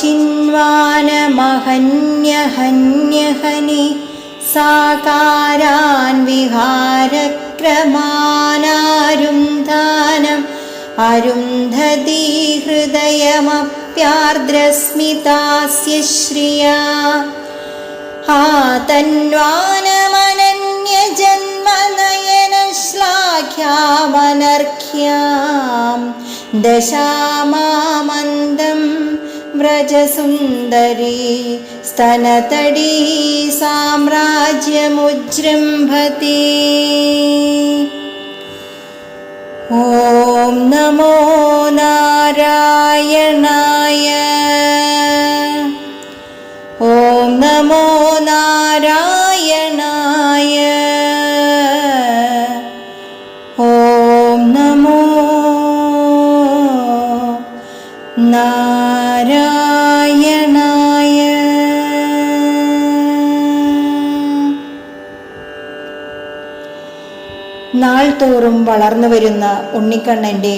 ചിന്വാനമഹന്യഹന്യഹനി സാകാരാൻ വിഹാരക്രമാനാരുന്ധാനം അരുന്ധതി ഹൃദയമപ്യാർദ്രസ്മിതാസ്യ ശ്രിയാ ആതന്വാനമനന്യജന്മനയനശ്ലാഘ്യാമനർഘ്യാം ദശാമാമന്ദം വ്രജസുന്ദരീ സ്തനതടീ സാമ്രാജ്യമുജ്ജൃംഭതി. ഓം നമോ നാരായണായ. ഓം നമോ നാരായണായ. ഓം നമോ നാരായണായ. നാൾതോറും വളർന്നു വരുന്ന ഉണ്ണിക്കണ്ണൻ്റെ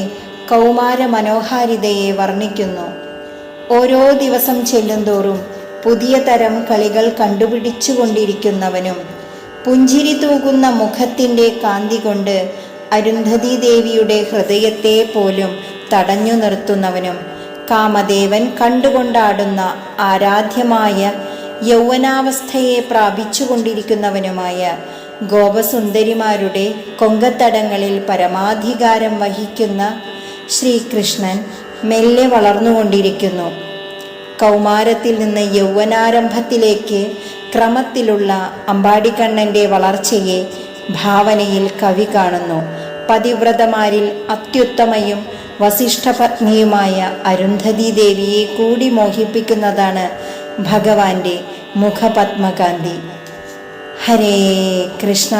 കൗമാര മനോഹാരിതയെ വർണ്ണിക്കുന്നു. ഓരോ ദിവസം ചെല്ലുന്തോറും പുതിയ തരം കളികൾ കണ്ടുപിടിച്ചുകൊണ്ടിരിക്കുന്നവനും പുഞ്ചിരി തൂകുന്ന മുഖത്തിൻ്റെ കാന്തി കൊണ്ട് അരുന്ധതി ദേവിയുടെ ഹൃദയത്തെ പോലും തടഞ്ഞു നിർത്തുന്നവനും കാമദേവൻ കണ്ടുകൊണ്ടാടുന്ന ആരാധ്യമായ യൗവനാവസ്ഥയെ പ്രാപിച്ചുകൊണ്ടിരിക്കുന്നവനുമായ ഗോപസുന്ദരിമാരുടെ കൊങ്കത്തടങ്ങളിൽ പരമാധികാരം വഹിക്കുന്ന ശ്രീകൃഷ്ണൻ മെല്ലെ വളർന്നുകൊണ്ടിരിക്കുന്നു. കൗമാരത്തിൽ നിന്ന് യൗവനാരംഭത്തിലേക്ക് ക്രമത്തിലുള്ള അമ്പാടിക്കണ്ണൻ്റെ വളർച്ചയെ ഭാവനയിൽ കവി കാണുന്നു. പതിവ്രതമാരിൽ അത്യുത്തമയും വസിഷ്ഠപത്നിയുമായ അരുന്ധതി ദേവിയെ കൂടി മോഹിപ്പിക്കുന്നതാണ് ഭഗവാന്റെ മുഖപത്മകാന്തി. ഹരേ കൃഷ്ണ.